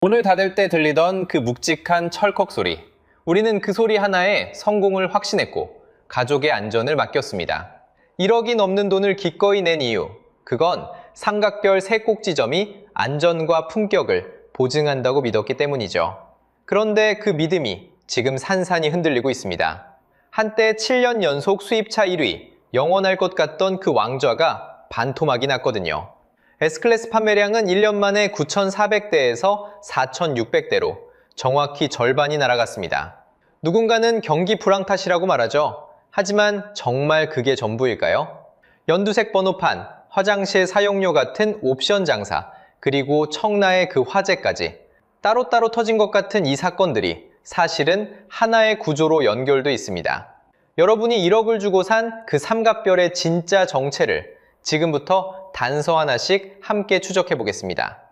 문을 닫을 때 들리던 그 묵직한 철컥 소리. 우리는 그 소리 하나에 성공을 확신했고 가족의 안전을 맡겼습니다. 1억이 넘는 돈을 기꺼이 낸 이유, 그건 삼각별 세 꼭지점이 안전과 품격을 보증한다고 믿었기 때문이죠. 그런데 그 믿음이 지금 산산이 흔들리고 있습니다. 한때 7년 연속 수입차 1위, 영원할 것 같던 그 왕좌가 반토막이 났거든요. S클래스 판매량은 1년 만에 9,400대에서 4,600대로 정확히 절반이 날아갔습니다. 누군가는 경기 불황 탓이라고 말하죠. 하지만 정말 그게 전부일까요? 연두색 번호판, 화장실 사용료 같은 옵션 장사, 그리고 청라의 그 화재까지 따로따로 터진 것 같은 이 사건들이 사실은 하나의 구조로 연결돼 있습니다. 여러분이 1억을 주고 산 그 삼각별의 진짜 정체를 지금부터 단서 하나씩 함께 추적해 보겠습니다.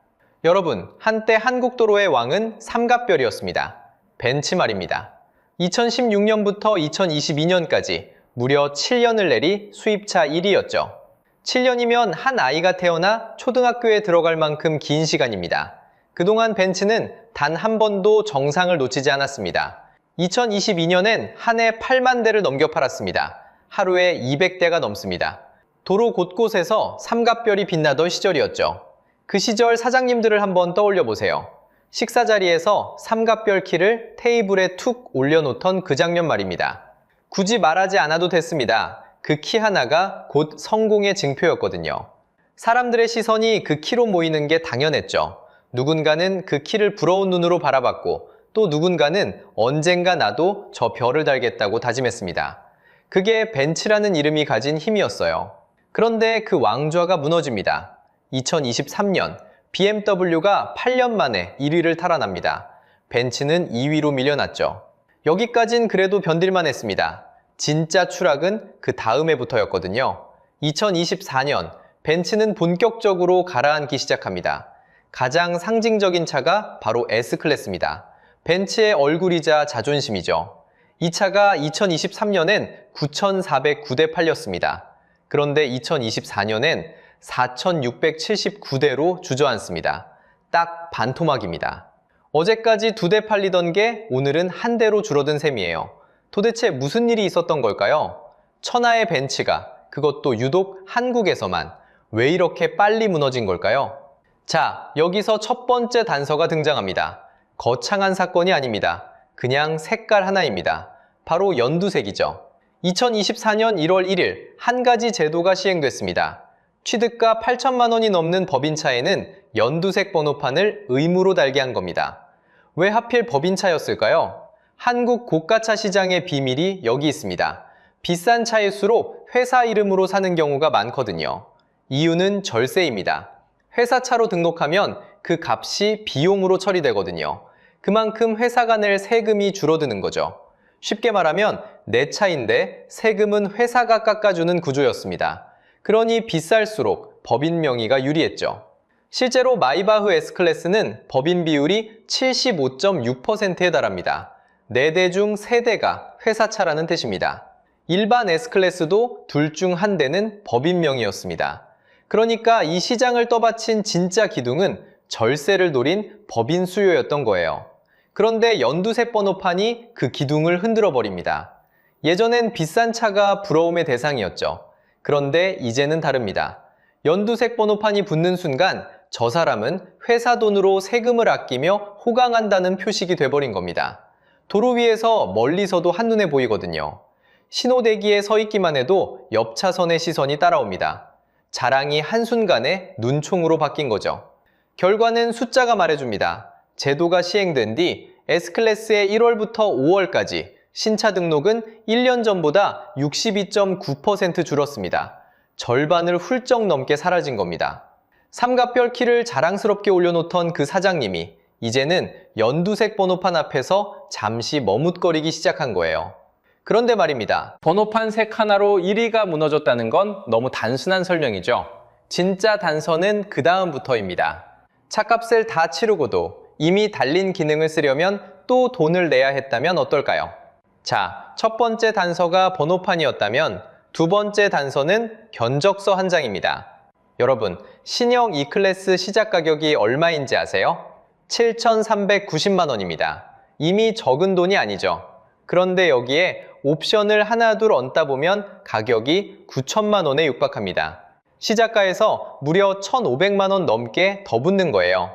여러분, 한때 한국도로의 왕은 삼각별이었습니다. 벤츠 말입니다. 2016년부터 2022년까지 무려 7년을 내리 수입차 1위였죠. 7년이면 한 아이가 태어나 초등학교에 들어갈 만큼 긴 시간입니다. 그동안 벤츠는 단 한 번도 정상을 놓치지 않았습니다. 2022년엔 한 해 8만 대를 넘겨 팔았습니다. 하루에 200대가 넘습니다. 도로 곳곳에서 삼각별이 빛나던 시절이었죠. 그 시절 사장님들을 한번 떠올려 보세요. 식사 자리에서 삼각별 키를 테이블에 툭 올려놓던 그 장면 말입니다. 굳이 말하지 않아도 됐습니다. 그 키 하나가 곧 성공의 증표였거든요. 사람들의 시선이 그 키로 모이는 게 당연했죠. 누군가는 그 키를 부러운 눈으로 바라봤고 또 누군가는 언젠가 나도 저 별을 달겠다고 다짐했습니다. 그게 벤츠라는 이름이 가진 힘이었어요. 그런데 그 왕좌가 무너집니다. 2023년 BMW가 8년 만에 1위를 탈환합니다. 벤츠는 2위로 밀려났죠. 여기까진 그래도 견딜만 했습니다. 진짜 추락은 그 다음 해부터였거든요. 2024년 벤츠는 본격적으로 가라앉기 시작합니다. 가장 상징적인 차가 바로 S클래스입니다. 벤츠의 얼굴이자 자존심이죠. 이 차가 2023년엔 9,409대 팔렸습니다. 그런데 2024년엔 4,679대로 주저앉습니다. 딱 반토막입니다. 어제까지 2대 팔리던 게 오늘은 1대로 줄어든 셈이에요. 도대체 무슨 일이 있었던 걸까요? 천하의 벤츠가, 그것도 유독 한국에서만 왜 이렇게 빨리 무너진 걸까요? 자, 여기서 첫 번째 단서가 등장합니다. 거창한 사건이 아닙니다. 그냥 색깔 하나입니다. 바로 연두색이죠. 2024년 1월 1일 한 가지 제도가 시행됐습니다. 취득가 8천만 원이 넘는 법인차에는 연두색 번호판을 의무로 달게 한 겁니다. 왜 하필 법인차였을까요? 한국 고가차 시장의 비밀이 여기 있습니다. 비싼 차일수록 회사 이름으로 사는 경우가 많거든요. 이유는 절세입니다. 회사 차로 등록하면 그 값이 비용으로 처리되거든요. 그만큼 회사가 낼 세금이 줄어드는 거죠. 쉽게 말하면 내 차인데 세금은 회사가 깎아주는 구조였습니다. 그러니 비쌀수록 법인 명의가 유리했죠. 실제로 마이바흐 S클래스는 법인 비율이 75.6%에 달합니다. 4대 중 3대가 회사차라는 뜻입니다. 일반 S클래스도 둘 중 한 대는 법인 명의였습니다. 그러니까 이 시장을 떠받친 진짜 기둥은 절세를 노린 법인 수요였던 거예요. 그런데 연두색 번호판이 그 기둥을 흔들어 버립니다. 예전엔 비싼 차가 부러움의 대상이었죠. 그런데 이제는 다릅니다. 연두색 번호판이 붙는 순간 저 사람은 회사 돈으로 세금을 아끼며 호강한다는 표식이 돼버린 겁니다. 도로 위에서 멀리서도 한눈에 보이거든요. 신호대기에 서 있기만 해도 옆 차선의 시선이 따라옵니다. 자랑이 한순간에 눈총으로 바뀐 거죠. 결과는 숫자가 말해줍니다. 제도가 시행된 뒤 S클래스의 1월부터 5월까지 신차 등록은 1년 전보다 62.9% 줄었습니다. 절반을 훌쩍 넘게 사라진 겁니다. 삼각별 키를 자랑스럽게 올려놓던 그 사장님이 이제는 연두색 번호판 앞에서 잠시 머뭇거리기 시작한 거예요. 그런데 말입니다. 번호판 색 하나로 1위가 무너졌다는 건 너무 단순한 설명이죠. 진짜 단서는 그 다음부터입니다. 차값을 다 치르고도 이미 달린 기능을 쓰려면 또 돈을 내야 했다면 어떨까요? 자, 첫 번째 단서가 번호판이었다면 두 번째 단서는 견적서 한 장입니다. 여러분, 신형 E클래스 시작 가격이 얼마인지 아세요? 7,390만 원입니다. 이미 적은 돈이 아니죠. 그런데 여기에 옵션을 하나둘 얹다 보면 가격이 9천만 원에 육박합니다. 시작가에서 무려 1,500만 원 넘게 더 붙는 거예요.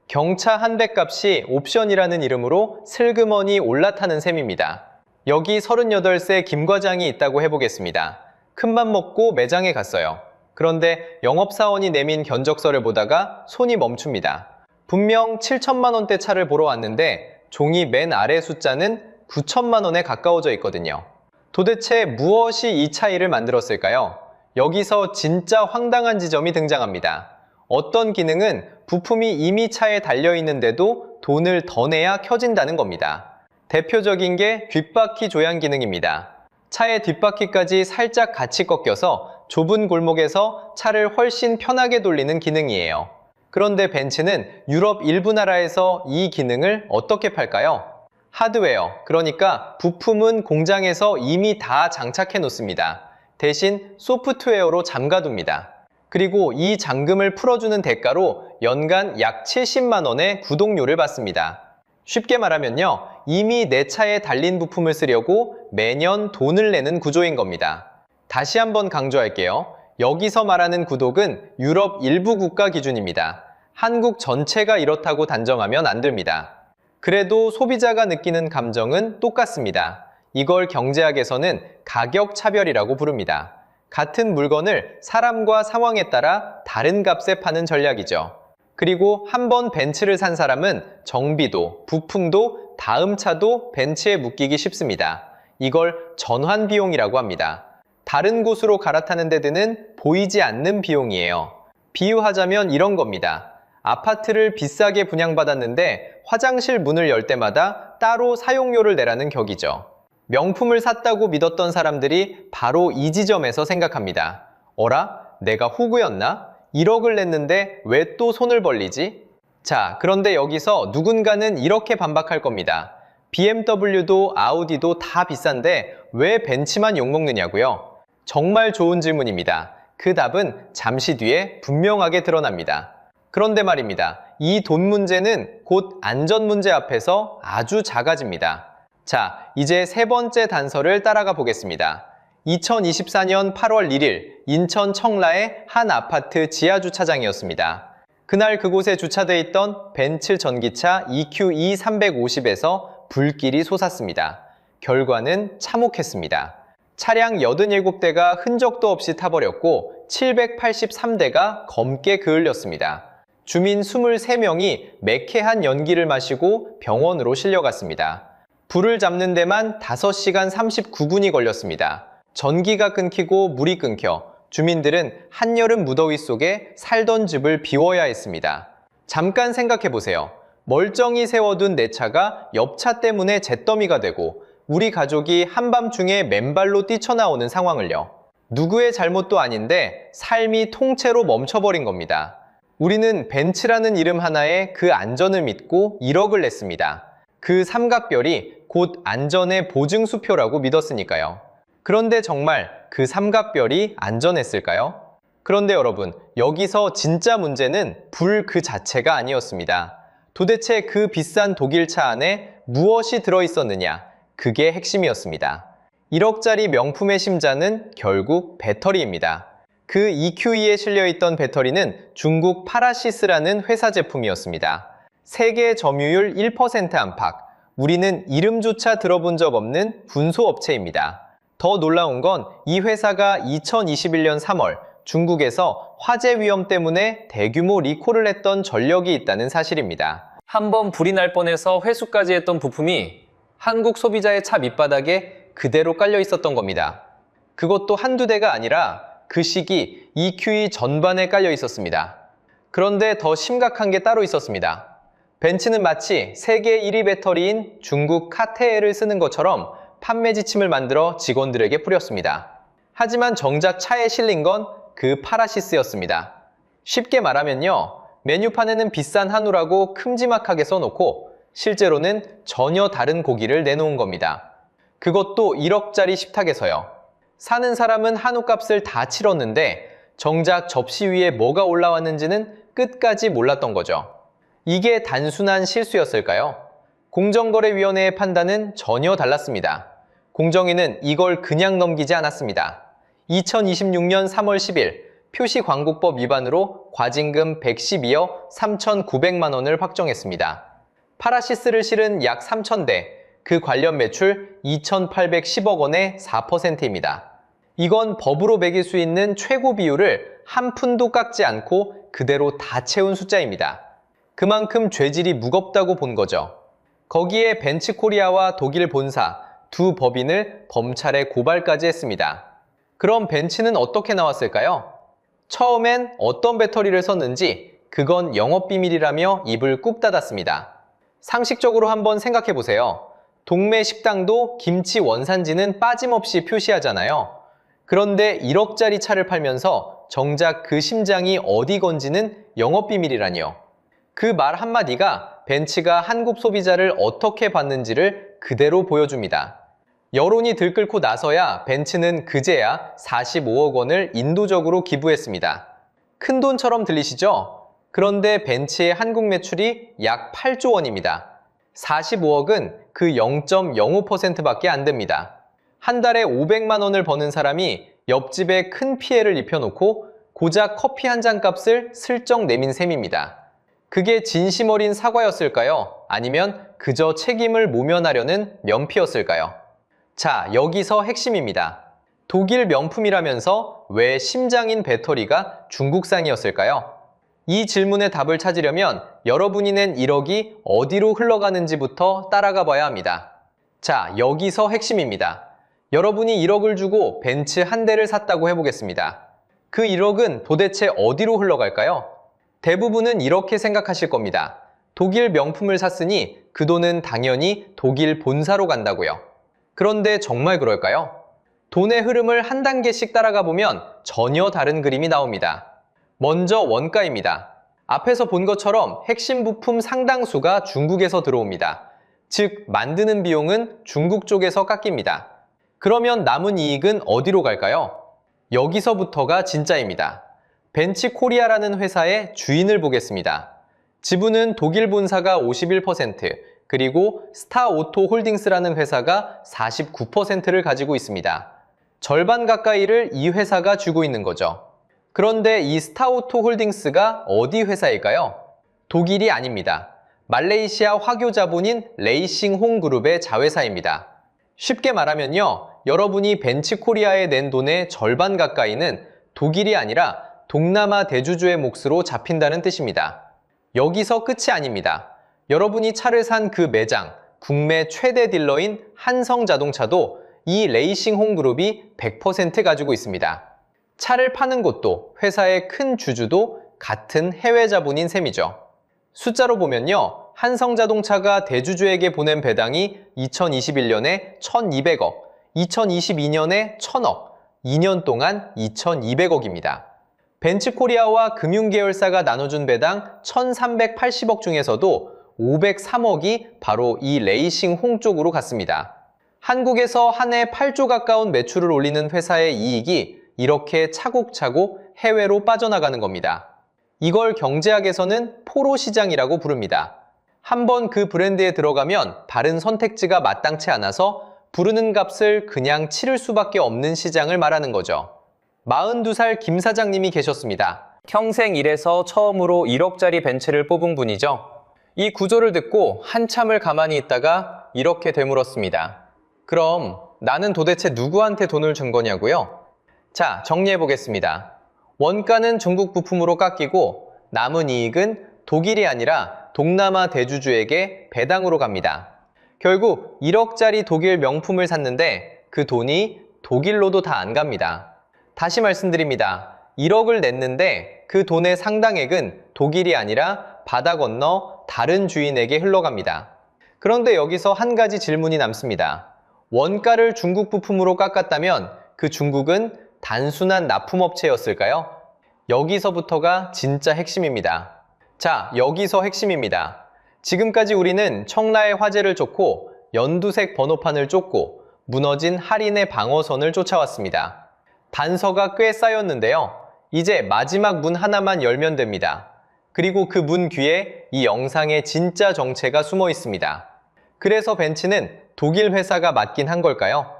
경차 한 대 값이 옵션이라는 이름으로 슬그머니 올라타는 셈입니다. 여기 38세 김 과장이 있다고 해보겠습니다. 큰맘 먹고 매장에 갔어요. 그런데 영업사원이 내민 견적서를 보다가 손이 멈춥니다. 분명 7천만 원대 차를 보러 왔는데 종이 맨 아래 숫자는 9천만 원에 가까워져 있거든요. 도대체 무엇이 이 차이를 만들었을까요? 여기서 진짜 황당한 지점이 등장합니다. 어떤 기능은 부품이 이미 차에 달려있는데도 돈을 더 내야 켜진다는 겁니다. 대표적인 게 뒷바퀴 조향 기능입니다. 차의 뒷바퀴까지 살짝 같이 꺾여서 좁은 골목에서 차를 훨씬 편하게 돌리는 기능이에요. 그런데 벤츠는 유럽 일부 나라에서 이 기능을 어떻게 팔까요? 하드웨어, 그러니까 부품은 공장에서 이미 다 장착해 놓습니다. 대신 소프트웨어로 잠가둡니다. 그리고 이 잠금을 풀어주는 대가로 연간 약 70만 원의 구독료를 받습니다. 쉽게 말하면요, 이미 내 차에 달린 부품을 쓰려고 매년 돈을 내는 구조인 겁니다. 다시 한번 강조할게요. 여기서 말하는 구독은 유럽 일부 국가 기준입니다. 한국 전체가 이렇다고 단정하면 안 됩니다. 그래도 소비자가 느끼는 감정은 똑같습니다. 이걸 경제학에서는 가격 차별이라고 부릅니다. 같은 물건을 사람과 상황에 따라 다른 값에 파는 전략이죠. 그리고 한번 벤츠를 산 사람은 정비도, 부품도, 다음 차도 벤츠에 묶이기 쉽습니다. 이걸 전환 비용이라고 합니다. 다른 곳으로 갈아타는 데 드는 보이지 않는 비용이에요. 비유하자면 이런 겁니다. 아파트를 비싸게 분양받았는데 화장실 문을 열 때마다 따로 사용료를 내라는 격이죠. 명품을 샀다고 믿었던 사람들이 바로 이 지점에서 생각합니다. 어라? 내가 호구였나? 1억을 냈는데 왜 또 손을 벌리지? 자, 그런데 여기서 누군가는 이렇게 반박할 겁니다. BMW도 아우디도 다 비싼데 왜 벤츠만 욕먹느냐고요? 정말 좋은 질문입니다. 그 답은 잠시 뒤에 분명하게 드러납니다. 그런데 말입니다. 이 돈 문제는 곧 안전 문제 앞에서 아주 작아집니다. 자, 이제 세 번째 단서를 따라가 보겠습니다. 2024년 8월 1일 인천 청라의 한 아파트 지하주차장이었습니다. 그날 그곳에 주차돼 있던 벤츠 전기차 EQE 350에서 불길이 솟았습니다. 결과는 참혹했습니다. 차량 87대가 흔적도 없이 타버렸고 783대가 검게 그을렸습니다. 주민 23명이 매캐한 연기를 마시고 병원으로 실려갔습니다. 불을 잡는 데만 5시간 39분이 걸렸습니다. 전기가 끊기고 물이 끊겨 주민들은 한여름 무더위 속에 살던 집을 비워야 했습니다. 잠깐 생각해 보세요. 멀쩡히 세워둔 내 차가 옆차 때문에 잿더미가 되고 우리 가족이 한밤중에 맨발로 뛰쳐나오는 상황을요. 누구의 잘못도 아닌데 삶이 통째로 멈춰버린 겁니다. 우리는 벤츠라는 이름 하나에 그 안전을 믿고 1억을 냈습니다. 그 삼각별이 곧 안전의 보증수표라고 믿었으니까요. 그런데 정말 그 삼각별이 안전했을까요? 그런데 여러분, 여기서 진짜 문제는 불 그 자체가 아니었습니다. 도대체 그 비싼 독일차 안에 무엇이 들어있었느냐? 그게 핵심이었습니다. 1억짜리 명품의 심장은 결국 배터리입니다. 그 EQE에 실려있던 배터리는 중국 파라시스라는 회사 제품이었습니다. 세계 점유율 1% 안팎, 우리는 이름조차 들어본 적 없는 분소업체입니다. 더 놀라운 건 이 회사가 2021년 3월 중국에서 화재 위험 때문에 대규모 리콜을 했던 전력이 있다는 사실입니다. 한번 불이 날 뻔해서 회수까지 했던 부품이 한국 소비자의 차 밑바닥에 그대로 깔려 있었던 겁니다. 그것도 한두 대가 아니라 그 시기 EQE 전반에 깔려 있었습니다. 그런데 더 심각한 게 따로 있었습니다. 벤츠는 마치 세계 1위 배터리인 중국 카테엘을 쓰는 것처럼 판매 지침을 만들어 직원들에게 뿌렸습니다. 하지만 정작 차에 실린 건 그 파라시스였습니다. 쉽게 말하면요, 메뉴판에는 비싼 한우라고 큼지막하게 써놓고 실제로는 전혀 다른 고기를 내놓은 겁니다. 그것도 1억짜리 식탁에서요. 사는 사람은 한우값을 다 치렀는데 정작 접시 위에 뭐가 올라왔는지는 끝까지 몰랐던 거죠. 이게 단순한 실수였을까요? 공정거래위원회의 판단은 전혀 달랐습니다. 공정위는 이걸 그냥 넘기지 않았습니다. 2026년 3월 10일 표시광고법 위반으로 과징금 112억 3,900만 원을 확정했습니다. 파라시스를 실은 약 3,000대, 그 관련 매출 2,810억 원의 4%입니다. 이건 법으로 매길 수 있는 최고 비율을 한 푼도 깎지 않고 그대로 다 채운 숫자입니다. 그만큼 죄질이 무겁다고 본 거죠. 거기에 벤츠코리아와 독일 본사 두 법인을 검찰에 고발까지 했습니다. 그럼 벤츠는 어떻게 나왔을까요? 처음엔 어떤 배터리를 썼는지 그건 영업비밀이라며 입을 꾹 닫았습니다. 상식적으로 한번 생각해 보세요. 동네 식당도 김치 원산지는 빠짐없이 표시하잖아요. 그런데 1억짜리 차를 팔면서 정작 그 심장이 어디 건지는 영업비밀이라니요. 그 말 한마디가 벤츠가 한국 소비자를 어떻게 봤는지를 그대로 보여줍니다. 여론이 들끓고 나서야 벤츠는 그제야 45억 원을 인도적으로 기부했습니다. 큰 돈처럼 들리시죠? 그런데 벤츠의 한국 매출이 약 8조 원입니다. 45억은 그 0.05%밖에 안 됩니다. 한 달에 500만 원을 버는 사람이 옆집에 큰 피해를 입혀놓고 고작 커피 한 잔 값을 슬쩍 내민 셈입니다. 그게 진심 어린 사과였을까요? 아니면 그저 책임을 모면하려는 면피였을까요? 자, 여기서 핵심입니다. 독일 명품이라면서 왜 심장인 배터리가 중국산이었을까요? 이 질문의 답을 찾으려면 여러분이 낸 1억이 어디로 흘러가는지부터 따라가 봐야 합니다. 자, 여기서 핵심입니다. 여러분이 1억을 주고 벤츠 한 대를 샀다고 해보겠습니다. 그 1억은 도대체 어디로 흘러갈까요? 대부분은 이렇게 생각하실 겁니다. 독일 명품을 샀으니 그 돈은 당연히 독일 본사로 간다고요. 그런데 정말 그럴까요? 돈의 흐름을 한 단계씩 따라가 보면 전혀 다른 그림이 나옵니다. 먼저 원가입니다. 앞에서 본 것처럼 핵심 부품 상당수가 중국에서 들어옵니다. 즉, 만드는 비용은 중국 쪽에서 깎입니다. 그러면 남은 이익은 어디로 갈까요? 여기서부터가 진짜입니다. 벤츠코리아라는 회사의 주인을 보겠습니다. 지분은 독일 본사가 51%, 그리고 스타오토홀딩스라는 회사가 49%를 가지고 있습니다. 절반 가까이를 이 회사가 쥐고 있는 거죠. 그런데 이 스타오토홀딩스가 어디 회사일까요? 독일이 아닙니다. 말레이시아 화교 자본인 레이싱홍그룹의 자회사입니다. 쉽게 말하면요, 여러분이 벤츠코리아에 낸 돈의 절반 가까이는 독일이 아니라 동남아 대주주의 몫으로 잡힌다는 뜻입니다. 여기서 끝이 아닙니다. 여러분이 차를 산 그 매장, 국내 최대 딜러인 한성자동차도 이 레이싱홍그룹이 100% 가지고 있습니다. 차를 파는 곳도 회사의 큰 주주도 같은 해외 자본인 셈이죠. 숫자로 보면요, 한성자동차가 대주주에게 보낸 배당이 2021년에 1,200억, 2022년에 1,000억, 2년 동안 2,200억입니다. 벤츠코리아와 금융계열사가 나눠준 배당 1,380억 중에서도 503억이 바로 이 레이싱홍 쪽으로 갔습니다. 한국에서 한 해 8조 가까운 매출을 올리는 회사의 이익이 이렇게 차곡차곡 해외로 빠져나가는 겁니다. 이걸 경제학에서는 포로 시장이라고 부릅니다. 한번 그 브랜드에 들어가면 다른 선택지가 마땅치 않아서 부르는 값을 그냥 치를 수밖에 없는 시장을 말하는 거죠. 42살 김 사장님이 계셨습니다. 평생 일해서 처음으로 1억짜리 벤츠를 뽑은 분이죠. 이 구조를 듣고 한참을 가만히 있다가 이렇게 되물었습니다. 그럼 나는 도대체 누구한테 돈을 준 거냐고요? 자, 정리해 보겠습니다. 원가는 중국 부품으로 깎이고 남은 이익은 독일이 아니라 동남아 대주주에게 배당으로 갑니다. 결국 1억짜리 독일 명품을 샀는데 그 돈이 독일로도 다 안 갑니다. 다시 말씀드립니다. 1억을 냈는데 그 돈의 상당액은 독일이 아니라 바다 건너 다른 주인에게 흘러갑니다. 그런데 여기서 한 가지 질문이 남습니다. 원가를 중국 부품으로 깎았다면 그 중국은 단순한 납품업체였을까요? 여기서부터가 진짜 핵심입니다. 자, 여기서 핵심입니다. 지금까지 우리는 청라의 화재를 쫓고 연두색 번호판을 쫓고 무너진 할인의 방어선을 쫓아왔습니다. 단서가 꽤 쌓였는데요. 이제 마지막 문 하나만 열면 됩니다. 그리고 그 문 귀에 이 영상의 진짜 정체가 숨어 있습니다. 그래서 벤츠는 독일 회사가 맞긴 한 걸까요?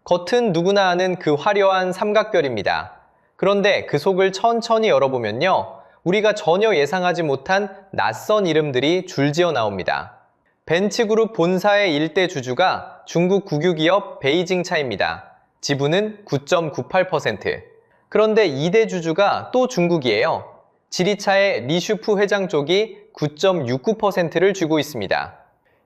겉은 누구나 아는 그 화려한 삼각별입니다. 그런데 그 속을 천천히 열어보면요, 우리가 전혀 예상하지 못한 낯선 이름들이 줄지어 나옵니다. 벤츠그룹 본사의 일대 주주가 중국 국유기업 베이징차입니다. 지분은 9.98%. 그런데 2대 주주가 또 중국이에요. 지리차의 리슈프 회장 쪽이 9.69%를 쥐고 있습니다.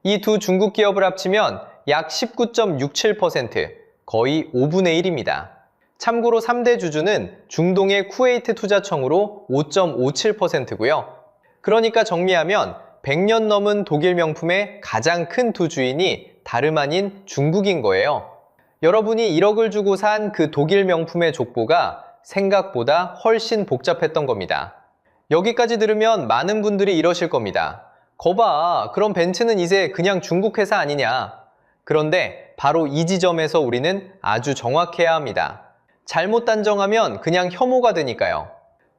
이 두 중국 기업을 합치면 약 19.67%, 거의 5분의 1입니다. 참고로 3대 주주는 중동의 쿠웨이트 투자청으로 5.57%고요. 그러니까 정리하면 100년 넘은 독일 명품의 가장 큰 두 주인이 다름 아닌 중국인 거예요. 여러분이 1억을 주고 산 그 독일 명품의 족보가 생각보다 훨씬 복잡했던 겁니다. 여기까지 들으면 많은 분들이 이러실 겁니다. 거봐, 그럼 벤츠는 이제 그냥 중국 회사 아니냐? 그런데 바로 이 지점에서 우리는 아주 정확해야 합니다. 잘못 단정하면 그냥 혐오가 되니까요.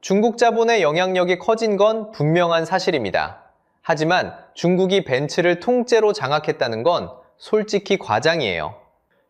중국 자본의 영향력이 커진 건 분명한 사실입니다. 하지만 중국이 벤츠를 통째로 장악했다는 건 솔직히 과장이에요.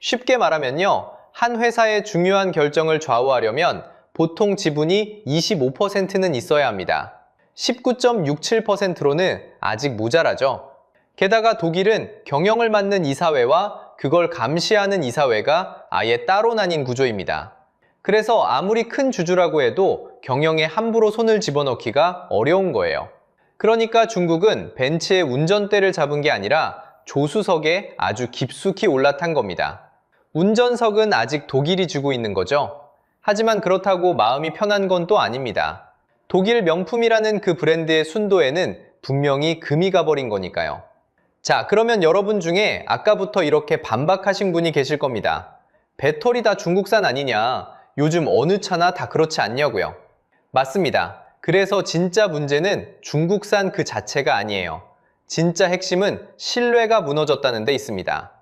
쉽게 말하면요, 한 회사의 중요한 결정을 좌우하려면 보통 지분이 25%는 있어야 합니다. 19.67%로는 아직 모자라죠. 게다가 독일은 경영을 맡는 이사회와 그걸 감시하는 이사회가 아예 따로 나뉜 구조입니다. 그래서 아무리 큰 주주라고 해도 경영에 함부로 손을 집어넣기가 어려운 거예요. 그러니까 중국은 벤츠의 운전대를 잡은 게 아니라 조수석에 아주 깊숙이 올라탄 겁니다. 운전석은 아직 독일이 쥐고 있는 거죠. 하지만 그렇다고 마음이 편한 건 또 아닙니다. 독일 명품이라는 그 브랜드의 순도에는 분명히 금이 가버린 거니까요. 자, 그러면 여러분 중에 아까부터 이렇게 반박하신 분이 계실 겁니다. 배터리 다 중국산 아니냐? 요즘 어느 차나 다 그렇지 않냐고요. 맞습니다. 그래서 진짜 문제는 중국산 그 자체가 아니에요. 진짜 핵심은 신뢰가 무너졌다는 데 있습니다.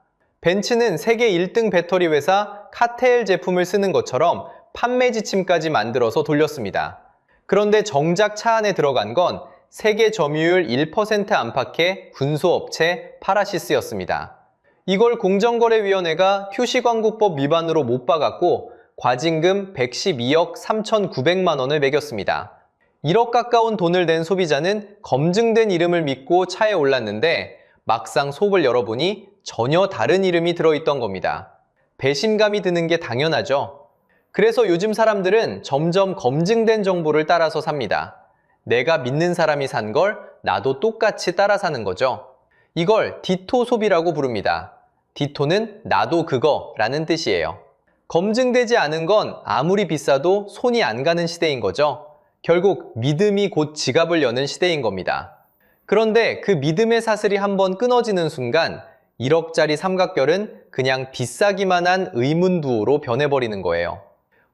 벤츠는 세계 1등 배터리 회사 카테엘 제품을 쓰는 것처럼 판매 지침까지 만들어서 돌렸습니다. 그런데 정작 차 안에 들어간 건 세계 점유율 1% 안팎의 군소업체 파라시스였습니다. 이걸 공정거래위원회가 QC광고법 위반으로 못 박았고 과징금 112억 3,900만 원을 매겼습니다. 1억 가까운 돈을 낸 소비자는 검증된 이름을 믿고 차에 올랐는데 막상 속을 열어보니 전혀 다른 이름이 들어있던 겁니다. 배신감이 드는 게 당연하죠. 그래서 요즘 사람들은 점점 검증된 정보를 따라서 삽니다. 내가 믿는 사람이 산 걸 나도 똑같이 따라 사는 거죠. 이걸 디토 소비라고 부릅니다. 디토는 나도 그거라는 뜻이에요. 검증되지 않은 건 아무리 비싸도 손이 안 가는 시대인 거죠. 결국 믿음이 곧 지갑을 여는 시대인 겁니다. 그런데 그 믿음의 사슬이 한번 끊어지는 순간 1억짜리 삼각별은 그냥 비싸기만 한 의문부호로 변해버리는 거예요.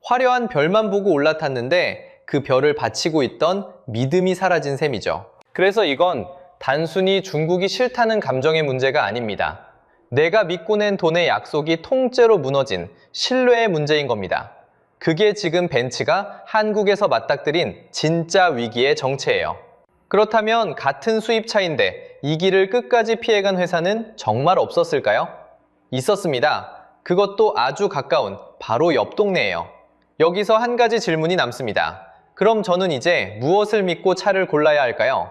화려한 별만 보고 올라탔는데 그 별을 바치고 있던 믿음이 사라진 셈이죠. 그래서 이건 단순히 중국이 싫다는 감정의 문제가 아닙니다. 내가 믿고 낸 돈의 약속이 통째로 무너진 신뢰의 문제인 겁니다. 그게 지금 벤츠가 한국에서 맞닥뜨린 진짜 위기의 정체예요. 그렇다면 같은 수입차인데 이 길을 끝까지 피해간 회사는 정말 없었을까요? 있었습니다. 그것도 아주 가까운 바로 옆 동네예요. 여기서 한 가지 질문이 남습니다. 그럼 저는 이제 무엇을 믿고 차를 골라야 할까요?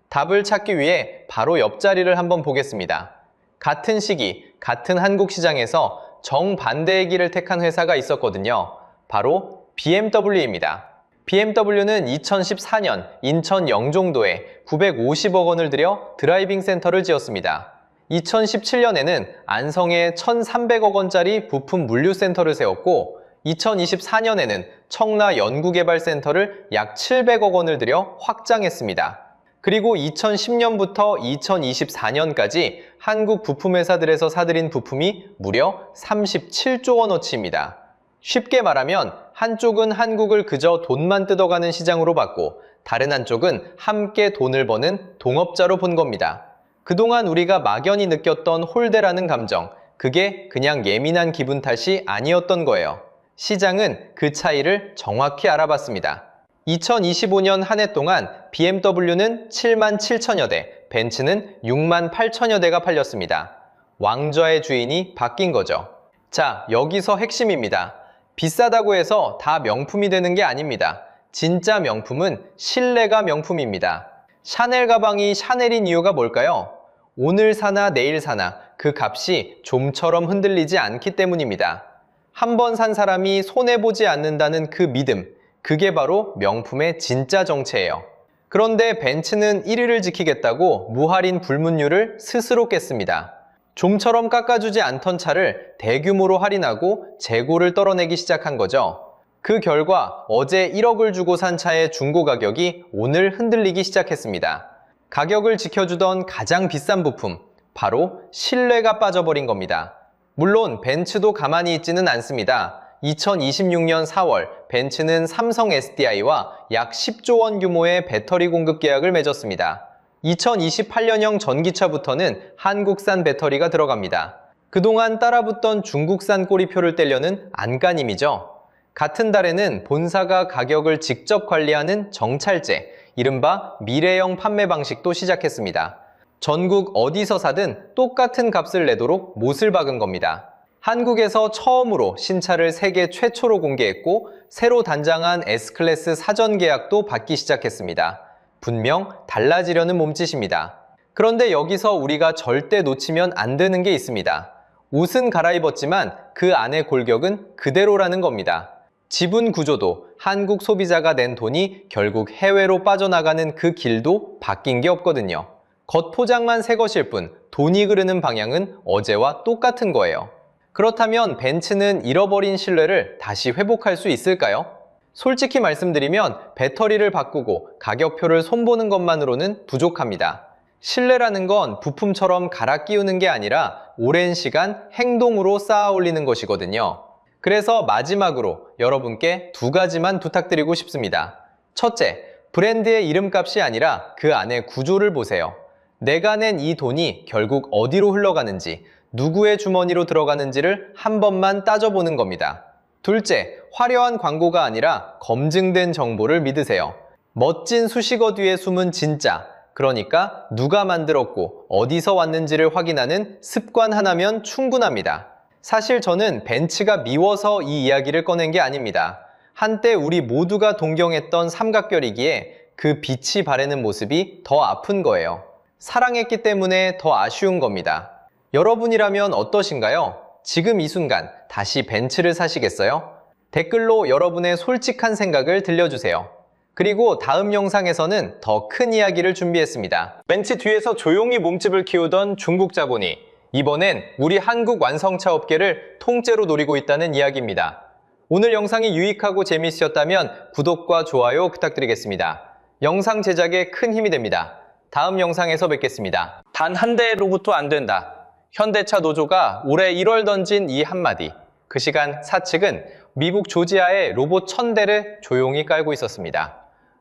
답을 찾기 위해 바로 옆자리를 한번 보겠습니다. 같은 시기, 같은 한국 시장에서 정반대의 길을 택한 회사가 있었거든요. 바로 BMW입니다. BMW는 2014년 인천 영종도에 950억 원을 들여 드라이빙 센터를 지었습니다. 2017년에는 안성에 1,300억 원짜리 부품 물류센터를 세웠고 2024년에는 청라 연구개발센터를 약 700억 원을 들여 확장했습니다. 그리고 2010년부터 2024년까지 한국 부품회사들에서 사들인 부품이 무려 37조 원어치입니다. 쉽게 말하면 한쪽은 한국을 그저 돈만 뜯어가는 시장으로 봤고 다른 한쪽은 함께 돈을 버는 동업자로 본 겁니다. 그동안 우리가 막연히 느꼈던 홀대라는 감정, 그게 그냥 예민한 기분 탓이 아니었던 거예요. 시장은 그 차이를 정확히 알아봤습니다. 2025년 한 해 동안 BMW는 7만 7천여 대, 벤츠는 6만 8천여 대가 팔렸습니다. 왕좌의 주인이 바뀐 거죠. 자, 여기서 핵심입니다. 비싸다고 해서 다 명품이 되는 게 아닙니다. 진짜 명품은 신뢰가 명품입니다. 샤넬 가방이 샤넬인 이유가 뭘까요? 오늘 사나 내일 사나 그 값이 좀처럼 흔들리지 않기 때문입니다. 한 번 산 사람이 손해보지 않는다는 그 믿음, 그게 바로 명품의 진짜 정체예요. 그런데 벤츠는 1위를 지키겠다고 무할인 불문율을 스스로 깼습니다. 좀처럼 깎아주지 않던 차를 대규모로 할인하고 재고를 떨어내기 시작한 거죠. 그 결과 어제 1억을 주고 산 차의 중고 가격이 오늘 흔들리기 시작했습니다. 가격을 지켜주던 가장 비싼 부품, 바로 신뢰가 빠져버린 겁니다. 물론 벤츠도 가만히 있지는 않습니다. 2026년 4월 벤츠는 삼성 SDI와 약 10조 원 규모의 배터리 공급 계약을 맺었습니다. 2028년형 전기차부터는 한국산 배터리가 들어갑니다. 그동안 따라붙던 중국산 꼬리표를 떼려는 안간힘이죠. 같은 달에는 본사가 가격을 직접 관리하는 정찰제, 이른바 미래형 판매 방식도 시작했습니다. 전국 어디서 사든 똑같은 값을 내도록 못을 박은 겁니다. 한국에서 처음으로 신차를 세계 최초로 공개했고 새로 단장한 S클래스 사전 계약도 받기 시작했습니다. 분명 달라지려는 몸짓입니다. 그런데 여기서 우리가 절대 놓치면 안 되는 게 있습니다. 옷은 갈아입었지만 그 안의 골격은 그대로라는 겁니다. 지분 구조도 한국 소비자가 낸 돈이 결국 해외로 빠져나가는 그 길도 바뀐 게 없거든요. 겉포장만 새 것일 뿐 돈이 흐르는 방향은 어제와 똑같은 거예요. 그렇다면 벤츠는 잃어버린 신뢰를 다시 회복할 수 있을까요? 솔직히 말씀드리면 배터리를 바꾸고 가격표를 손보는 것만으로는 부족합니다. 신뢰라는 건 부품처럼 갈아 끼우는 게 아니라 오랜 시간 행동으로 쌓아 올리는 것이거든요. 그래서 마지막으로 여러분께 두 가지만 부탁드리고 싶습니다. 첫째, 브랜드의 이름값이 아니라 그 안의 구조를 보세요. 내가 낸 이 돈이 결국 어디로 흘러가는지, 누구의 주머니로 들어가는지를 한 번만 따져보는 겁니다. 둘째, 화려한 광고가 아니라 검증된 정보를 믿으세요. 멋진 수식어 뒤에 숨은 진짜, 그러니까 누가 만들었고 어디서 왔는지를 확인하는 습관 하나면 충분합니다. 사실 저는 벤츠가 미워서 이 이야기를 꺼낸 게 아닙니다. 한때 우리 모두가 동경했던 삼각결이기에 그 빛이 바래는 모습이 더 아픈 거예요. 사랑했기 때문에 더 아쉬운 겁니다. 여러분이라면 어떠신가요? 지금 이 순간 다시 벤츠를 사시겠어요? 댓글로 여러분의 솔직한 생각을 들려주세요. 그리고 다음 영상에서는 더 큰 이야기를 준비했습니다. 벤츠 뒤에서 조용히 몸집을 키우던 중국 자본이 이번엔 우리 한국 완성차 업계를 통째로 노리고 있다는 이야기입니다. 오늘 영상이 유익하고 재미있으셨다면 구독과 좋아요 부탁드리겠습니다. 영상 제작에 큰 힘이 됩니다. 다음 영상에서 뵙겠습니다. 단 한 대로부터 안 된다. 현대차 노조가 올해 1월 던진 이 한마디. 그 시간 사측은 미국 조지아에 로봇 1000대를 조용히 깔고 있었습니다.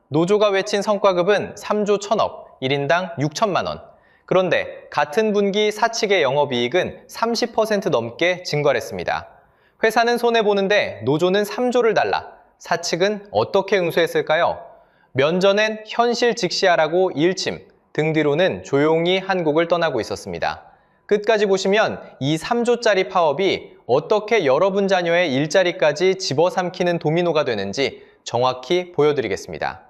노조가 외친 성과급은 3조 1000억, 1인당 6천만 원. 그런데 같은 분기 사측의 영업이익은 30% 넘게 증가했습니다. 회사는 손해보는데 노조는 3조를 달라. 사측은 어떻게 응수했을까요? 면전엔 현실 직시하라고 일침, 등 뒤로는 조용히 한국을 떠나고 있었습니다. 끝까지 보시면 이 3조짜리 파업이 어떻게 여러분 자녀의 일자리까지 집어삼키는 도미노가 되는지 정확히 보여드리겠습니다.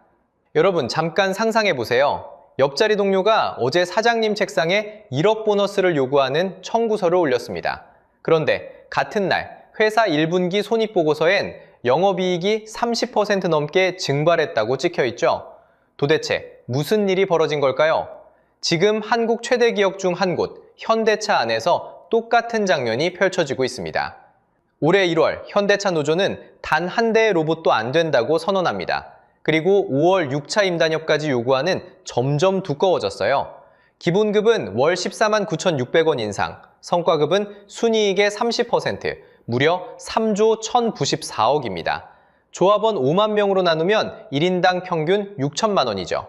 여러분 잠깐 상상해보세요. 옆자리 동료가 어제 사장님 책상에 1억 보너스를 요구하는 청구서를 올렸습니다. 그런데 같은 날 회사 1분기 손익보고서엔 영업이익이 30% 넘게 증발했다고 찍혀있죠. 도대체 무슨 일이 벌어진 걸까요? 지금 한국 최대 기업 중 한 곳, 현대차 안에서 똑같은 장면이 펼쳐지고 있습니다. 올해 1월 현대차 노조는 단 한 대의 로봇도 안 된다고 선언합니다. 그리고 5월 6차 임단협까지 요구하는 점점 두꺼워졌어요. 기본급은 월 14만 9,600원 인상, 성과급은 순이익의 30%, 무려 3조 1,094억입니다. 조합원 5만 명으로 나누면 1인당 평균 6천만 원이죠.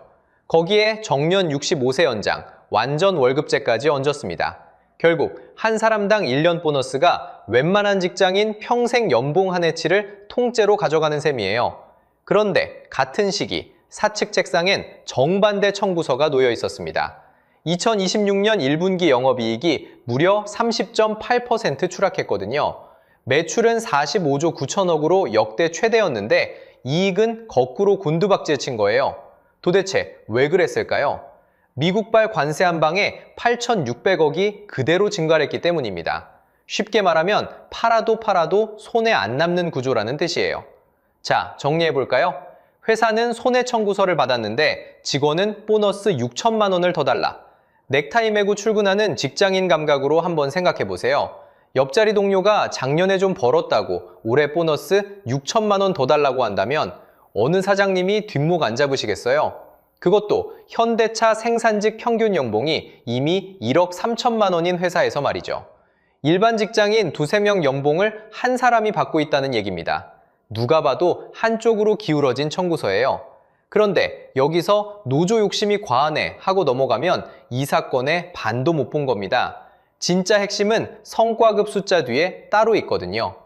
거기에 정년 65세 연장, 완전 월급제까지 얹었습니다. 결국 한 사람당 1년 보너스가 웬만한 직장인 평생 연봉 한 해치를 통째로 가져가는 셈이에요. 그런데 같은 시기 사측 책상엔 정반대 청구서가 놓여 있었습니다. 2026년 1분기 영업이익이 무려 30.8% 추락했거든요. 매출은 45조 9천억으로 역대 최대였는데 이익은 거꾸로 곤두박질 친 거예요. 도대체 왜 그랬을까요? 미국발 관세 한 방에 8,600억이 그대로 증가했기 때문입니다. 쉽게 말하면 팔아도 손에 안 남는 구조라는 뜻이에요. 자, 정리해볼까요? 회사는 손해 청구서를 받았는데 직원은 보너스 6천만 원을 더 달라. 넥타이 메고 출근하는 직장인 감각으로 한번 생각해보세요. 옆자리 동료가 작년에 좀 벌었다고 올해 보너스 6천만 원 더 달라고 한다면 어느 사장님이 뒷목 안 잡으시겠어요? 그것도 현대차 생산직 평균 연봉이 이미 1억 3천만 원인 회사에서 말이죠. 일반 직장인 두세 명 연봉을 한 사람이 받고 있다는 얘기입니다. 누가 봐도 한쪽으로 기울어진 청구서예요. 그런데 여기서 노조 욕심이 과하네 하고 넘어가면 이 사건에 반도 못 본 겁니다. 진짜 핵심은 성과급 숫자 뒤에 따로 있거든요.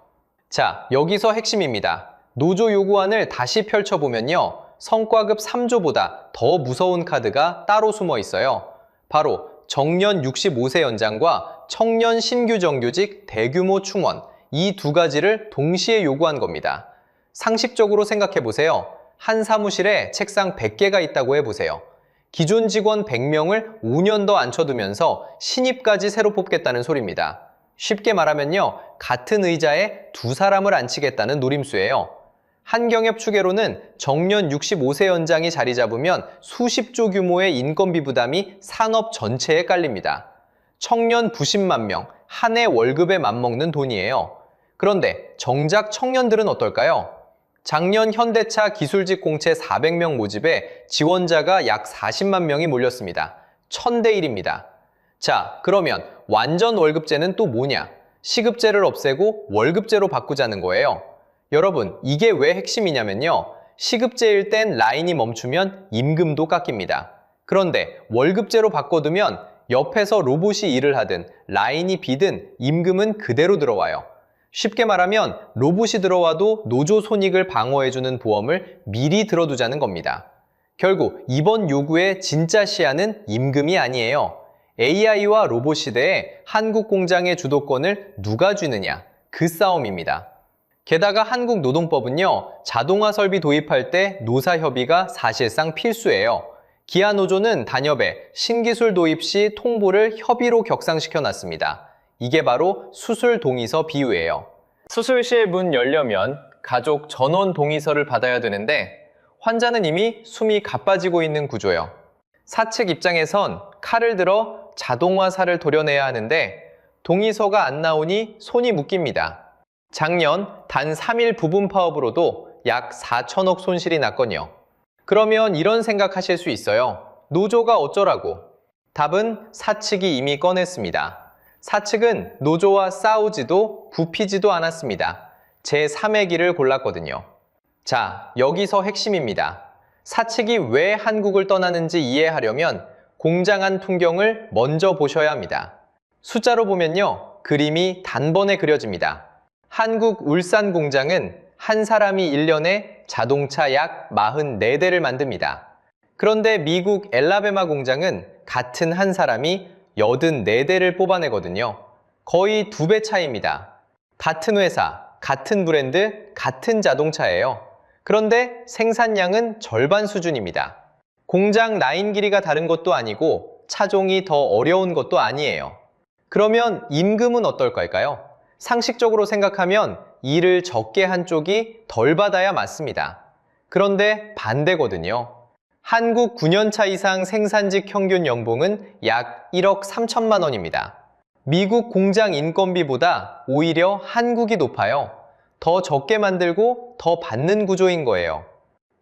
자, 여기서 핵심입니다. 노조 요구안을 다시 펼쳐보면요. 성과급 3조보다 더 무서운 카드가 따로 숨어 있어요. 바로 정년 65세 연장과 청년 신규 정규직 대규모 충원, 이 두 가지를 동시에 요구한 겁니다. 상식적으로 생각해보세요. 한 사무실에 책상 100개가 있다고 해보세요. 기존 직원 100명을 5년 더 앉혀두면서 신입까지 새로 뽑겠다는 소리입니다. 쉽게 말하면요, 같은 의자에 두 사람을 앉히겠다는 노림수예요. 한경협 추계로는 정년 65세 연장이 자리 잡으면 수십조 규모의 인건비 부담이 산업 전체에 깔립니다. 청년 90만 명, 한 해 월급에 맞먹는 돈이에요. 그런데 정작 청년들은 어떨까요? 작년 현대차 기술직 공채 400명 모집에 지원자가 약 40만 명이 몰렸습니다. 1000대 1입니다. 자, 그러면 완전 월급제는 또 뭐냐? 시급제를 없애고 월급제로 바꾸자는 거예요. 여러분, 이게 왜 핵심이냐면요. 시급제일 땐 라인이 멈추면 임금도 깎입니다. 그런데 월급제로 바꿔두면 옆에서 로봇이 일을 하든 라인이 비든 임금은 그대로 들어와요. 쉽게 말하면 로봇이 들어와도 노조 손익을 방어해주는 보험을 미리 들어두자는 겁니다. 결국 이번 요구의 진짜 시야는 임금이 아니에요. AI와 로봇 시대에 한국 공장의 주도권을 누가 쥐느냐, 그 싸움입니다. 게다가 한국노동법은요, 자동화 설비 도입할 때 노사협의가 사실상 필수예요. 기아노조는 단협에 신기술 도입 시 통보를 협의로 격상시켜 놨습니다. 이게 바로 수술 동의서 비유예요. 수술실 문 열려면 가족 전원 동의서를 받아야 되는데 환자는 이미 숨이 가빠지고 있는 구조예요. 사측 입장에선 칼을 들어 자동화살을 도려내야 하는데 동의서가 안 나오니 손이 묶입니다. 작년 단 3일 부분 파업으로도 약 4천억 손실이 났거든요. 그러면 이런 생각하실 수 있어요. 노조가 어쩌라고? 답은 사측이 이미 꺼냈습니다. 사측은 노조와 싸우지도 굽히지도 않았습니다. 제3의 길을 골랐거든요. 자, 여기서 핵심입니다. 사측이 왜 한국을 떠나는지 이해하려면 공장 안 풍경을 먼저 보셔야 합니다. 숫자로 보면요, 그림이 단번에 그려집니다. 한국 울산 공장은 한 사람이 1년에 자동차 약 44대를 만듭니다. 그런데 미국 엘라베마 공장은 같은 한 사람이 84대를 뽑아내거든요. 거의 2배 차이입니다. 같은 회사, 같은 브랜드, 같은 자동차예요. 그런데 생산량은 절반 수준입니다. 공장 라인 길이가 다른 것도 아니고 차종이 더 어려운 것도 아니에요. 그러면 임금은 어떨까요? 상식적으로 생각하면 일을 적게 한 쪽이 덜 받아야 맞습니다. 그런데 반대거든요. 한국 9년차 이상 생산직 평균 연봉은 약 1억 3천만 원입니다. 미국 공장 인건비보다 오히려 한국이 높아요. 더 적게 만들고 더 받는 구조인 거예요.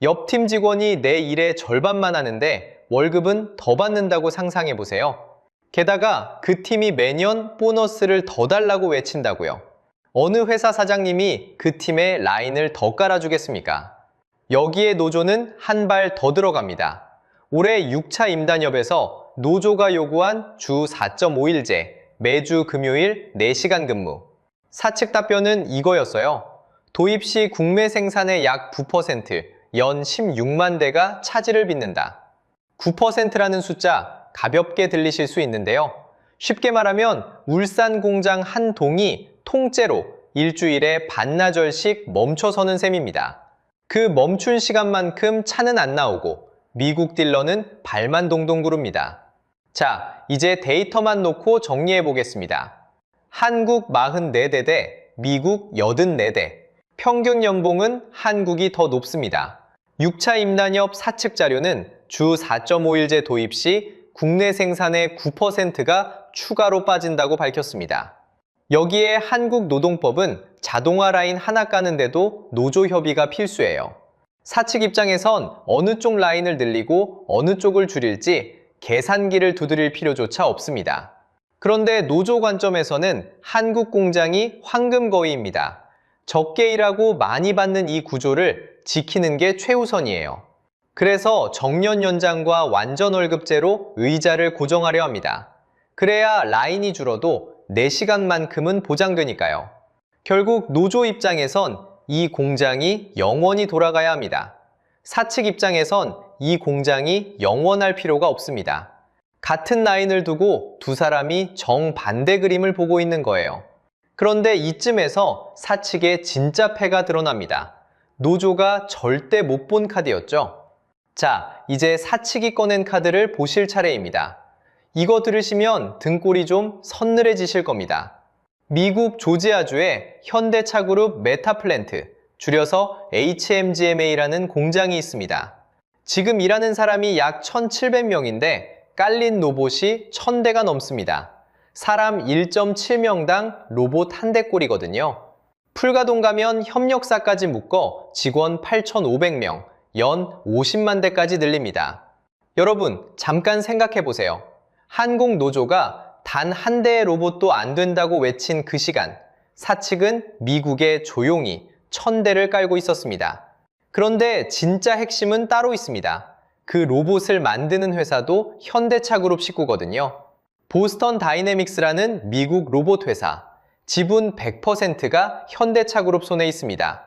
옆 팀 직원이 내 일의 절반만 하는데 월급은 더 받는다고 상상해 보세요. 게다가 그 팀이 매년 보너스를 더 달라고 외친다고요. 어느 회사 사장님이 그 팀에 라인을 더 깔아주겠습니까? 여기에 노조는 한 발 더 들어갑니다. 올해 6차 임단협에서 노조가 요구한 주 4.5일제, 매주 금요일 4시간 근무. 사측 답변은 이거였어요. 도입 시 국내 생산의 약 9%, 연 16만 대가 차질을 빚는다. 9%라는 숫자 가볍게 들리실 수 있는데요. 쉽게 말하면 울산 공장 한 동이 통째로 일주일에 반나절씩 멈춰서는 셈입니다. 그 멈춘 시간만큼 차는 안 나오고 미국 딜러는 발만 동동 구릅니다. 자, 이제 데이터만 놓고 정리해 보겠습니다. 한국 44대 대 미국 84대. 평균 연봉은 한국이 더 높습니다. 6차 임단협 사측 자료는 주 4.5일제 도입 시 국내 생산의 9%가 추가로 빠진다고 밝혔습니다. 여기에 한국 노동법은 자동화 라인 하나 까는데도 노조 협의가 필수예요. 사측 입장에선 어느 쪽 라인을 늘리고 어느 쪽을 줄일지 계산기를 두드릴 필요조차 없습니다. 그런데 노조 관점에서는 한국 공장이 황금거위입니다. 적게 일하고 많이 받는 이 구조를 지키는 게 최우선이에요. 그래서 정년 연장과 완전 월급제로 의자를 고정하려 합니다. 그래야 라인이 줄어도 4시간만큼은 보장되니까요. 결국 노조 입장에선 이 공장이 영원히 돌아가야 합니다. 사측 입장에선 이 공장이 영원할 필요가 없습니다. 같은 라인을 두고 두 사람이 정반대 그림을 보고 있는 거예요. 그런데 이쯤에서 사측의 진짜 패가 드러납니다. 노조가 절대 못 본 카드였죠. 자, 이제 사측이 꺼낸 카드를 보실 차례입니다. 이거 들으시면 등골이 좀 서늘해지실 겁니다. 미국 조지아주에 현대차그룹 메타플랜트, 줄여서 HMGMA라는 공장이 있습니다. 지금 일하는 사람이 약 1,700명인데 깔린 로봇이 1,000대가 넘습니다. 사람 1.7명당 로봇 한 대꼴이거든요. 풀가동 가면 협력사까지 묶어 직원 8,500명, 연 50만 대까지 늘립니다. 여러분, 잠깐 생각해 보세요. 한국 노조가 단 한 대의 로봇도 안 된다고 외친 그 시간, 사측은 미국에 조용히 1,000대를 깔고 있었습니다. 그런데 진짜 핵심은 따로 있습니다. 그 로봇을 만드는 회사도 현대차그룹 식구거든요. 보스턴 다이내믹스라는 미국 로봇 회사, 지분 100%가 현대차그룹 손에 있습니다.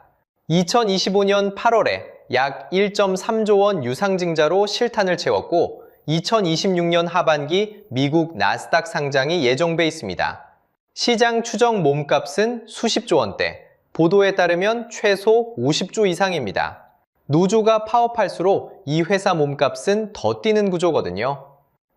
2025년 8월에 약 1.3조 원 유상증자로 실탄을 채웠고 2026년 하반기 미국 나스닥 상장이 예정돼 있습니다. 시장 추정 몸값은 수십조 원대, 보도에 따르면 최소 50조 이상입니다. 노조가 파업할수록 이 회사 몸값은 더 뛰는 구조거든요.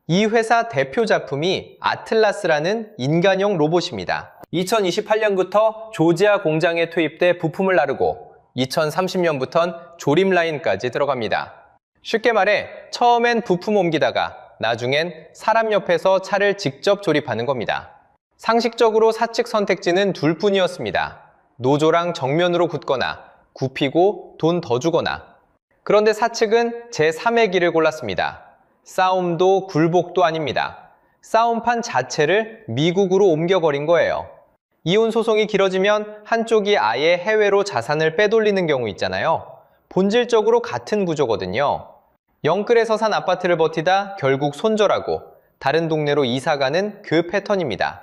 이 회사 대표 작품이 아틀라스라는 인간형 로봇입니다. 2028년부터 조지아 공장에 투입돼 부품을 나르고 2030년부턴 조립 라인까지 들어갑니다. 쉽게 말해 처음엔 부품 옮기다가 나중엔 사람 옆에서 차를 직접 조립하는 겁니다. 상식적으로 사측 선택지는 둘뿐이었습니다. 노조랑 정면으로 붙거나 굽히고 돈 더 주거나. 그런데 사측은 제3의 길을 골랐습니다. 싸움도 굴복도 아닙니다. 싸움판 자체를 미국으로 옮겨버린 거예요. 이혼 소송이 길어지면 한쪽이 아예 해외로 자산을 빼돌리는 경우 있잖아요. 본질적으로 같은 구조거든요. 영끌에서 산 아파트를 버티다 결국 손절하고 다른 동네로 이사가는 그 패턴입니다.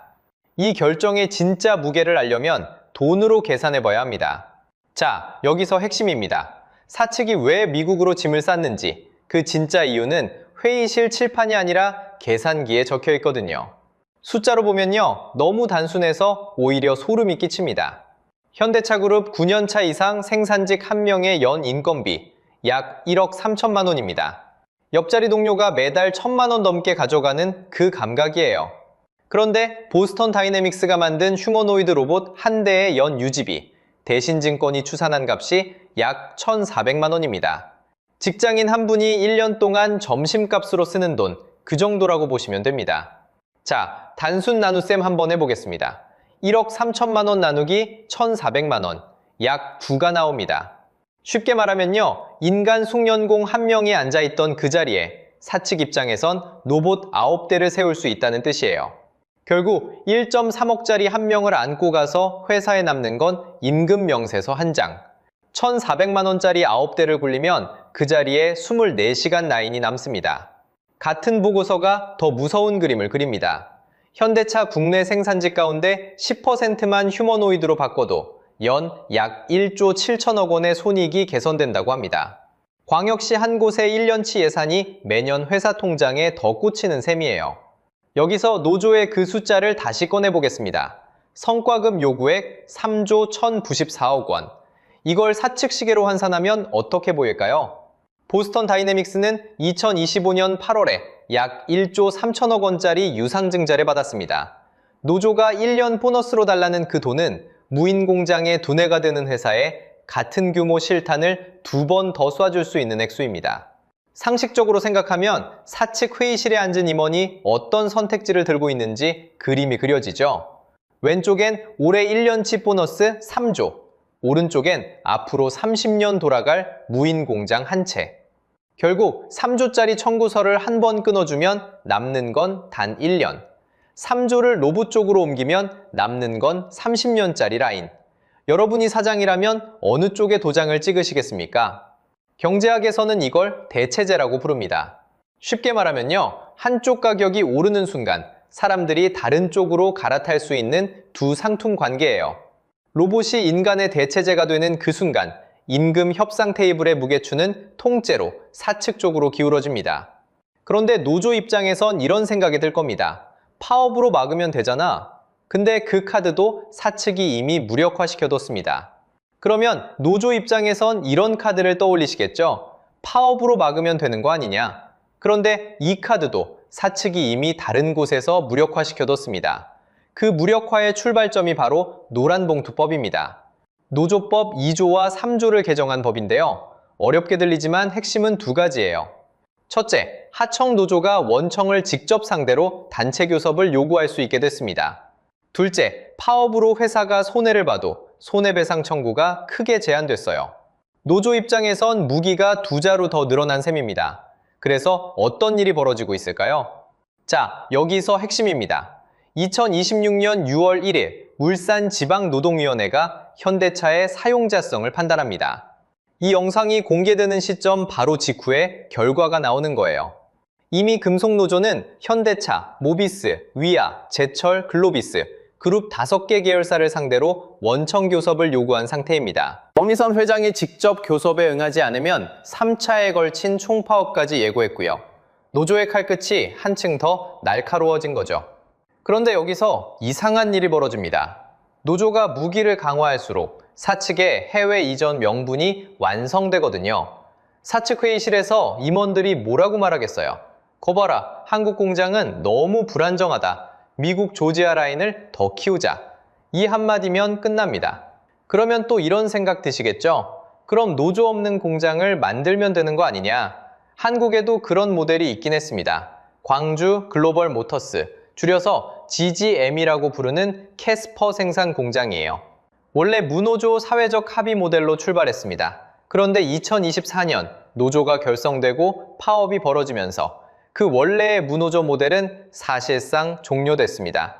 이 결정의 진짜 무게를 알려면 돈으로 계산해봐야 합니다. 자, 여기서 핵심입니다. 사측이 왜 미국으로 짐을 쌌는지, 그 진짜 이유는 회의실 칠판이 아니라 계산기에 적혀 있거든요. 숫자로 보면요, 너무 단순해서 오히려 소름이 끼칩니다. 현대차그룹 9년차 이상 생산직 1명의 연 인건비 약 1억 3천만 원입니다. 옆자리 동료가 매달 1,000만 원 넘게 가져가는 그 감각이에요. 그런데 보스턴 다이내믹스가 만든 휴머노이드 로봇 한 대의 연 유지비, 대신증권이 추산한 값이 약 1,400만 원입니다. 직장인 한 분이 1년 동안 점심값으로 쓰는 돈, 그 정도라고 보시면 됩니다. 자, 단순 나눗셈 한번 해보겠습니다. 1억 3천만 원 나누기 1,400만 원, 약 9가 나옵니다. 쉽게 말하면요, 인간 숙련공 한 명이 앉아있던 그 자리에 사측 입장에선 로봇 9대를 세울 수 있다는 뜻이에요. 결국 1.3억짜리 한 명을 안고 가서 회사에 남는 건 임금 명세서 한 장. 1,400만 원짜리 9대를 굴리면 그 자리에 24시간 라인이 남습니다. 같은 보고서가 더 무서운 그림을 그립니다. 현대차 국내 생산직 가운데 10%만 휴머노이드로 바꿔도 연 약 1조 7천억 원의 손익이 개선된다고 합니다. 광역시 한 곳의 1년치 예산이 매년 회사 통장에 더 꽂히는 셈이에요. 여기서 노조의 그 숫자를 다시 꺼내보겠습니다. 성과급 요구액 3조 1,094억 원. 이걸 사측시계로 환산하면 어떻게 보일까요? 보스턴 다이내믹스는 2025년 8월에 약 1조 3천억 원짜리 유상증자를 받았습니다. 노조가 1년 보너스로 달라는 그 돈은 무인 공장에 두뇌가 되는 회사에 같은 규모 실탄을 2번 더 쏴줄 수 있는 액수입니다. 상식적으로 생각하면 사측 회의실에 앉은 임원이 어떤 선택지를 들고 있는지 그림이 그려지죠. 왼쪽엔 올해 1년치 보너스 3조, 오른쪽엔 앞으로 30년 돌아갈 무인 공장 한 채. 결국 3조짜리 청구서를 한 번 끊어주면 남는 건 단 1년. 3조를 로봇 쪽으로 옮기면 남는 건 30년짜리 라인. 여러분이 사장이라면 어느 쪽에 도장을 찍으시겠습니까? 경제학에서는 이걸 대체제라고 부릅니다. 쉽게 말하면요, 한쪽 가격이 오르는 순간 사람들이 다른 쪽으로 갈아탈 수 있는 두 상퉁 관계예요. 로봇이 인간의 대체제가 되는 그 순간 임금 협상 테이블의 무게추는 통째로 사측 쪽으로 기울어집니다. 그런데 노조 입장에선 이런 생각이 들 겁니다. 파업으로 막으면 되잖아. 근데 그 카드도 사측이 이미 무력화시켜뒀습니다. 그러면 노조 입장에선 이런 카드를 떠올리시겠죠? 파업으로 막으면 되는 거 아니냐? 그런데 이 카드도 사측이 이미 다른 곳에서 무력화시켜뒀습니다. 그 무력화의 출발점이 바로 노란봉투법입니다. 노조법 2조와 3조를 개정한 법인데요. 어렵게 들리지만 핵심은 두 가지예요. 첫째, 하청 노조가 원청을 직접 상대로 단체 교섭을 요구할 수 있게 됐습니다. 둘째, 파업으로 회사가 손해를 봐도 손해배상 청구가 크게 제한됐어요. 노조 입장에선 무기가 두 자루 더 늘어난 셈입니다. 그래서 어떤 일이 벌어지고 있을까요? 자, 여기서 핵심입니다. 2026년 6월 1일 울산지방노동위원회가 현대차의 사용자성을 판단합니다. 이 영상이 공개되는 시점 바로 직후에 결과가 나오는 거예요. 이미 금속노조는 현대차, 모비스, 위아, 제철, 글로비스 그룹 5개 계열사를 상대로 원청 교섭을 요구한 상태입니다. 정미선 회장이 직접 교섭에 응하지 않으면 3차에 걸친 총파업까지 예고했고요. 노조의 칼끝이 한층 더 날카로워진 거죠. 그런데 여기서 이상한 일이 벌어집니다. 노조가 무기를 강화할수록 사측의 해외 이전 명분이 완성되거든요. 사측 회의실에서 임원들이 뭐라고 말하겠어요? 거봐라, 한국 공장은 너무 불안정하다. 미국 조지아 라인을 더 키우자. 이 한마디면 끝납니다. 그러면 또 이런 생각 드시겠죠? 그럼 노조 없는 공장을 만들면 되는 거 아니냐? 한국에도 그런 모델이 있긴 했습니다. 광주 글로벌 모터스, 줄여서 GGM이라고 부르는 캐스퍼 생산 공장이에요. 원래 무노조 사회적 합의 모델로 출발했습니다. 그런데 2024년 노조가 결성되고 파업이 벌어지면서 그 원래의 무노조 모델은 사실상 종료됐습니다.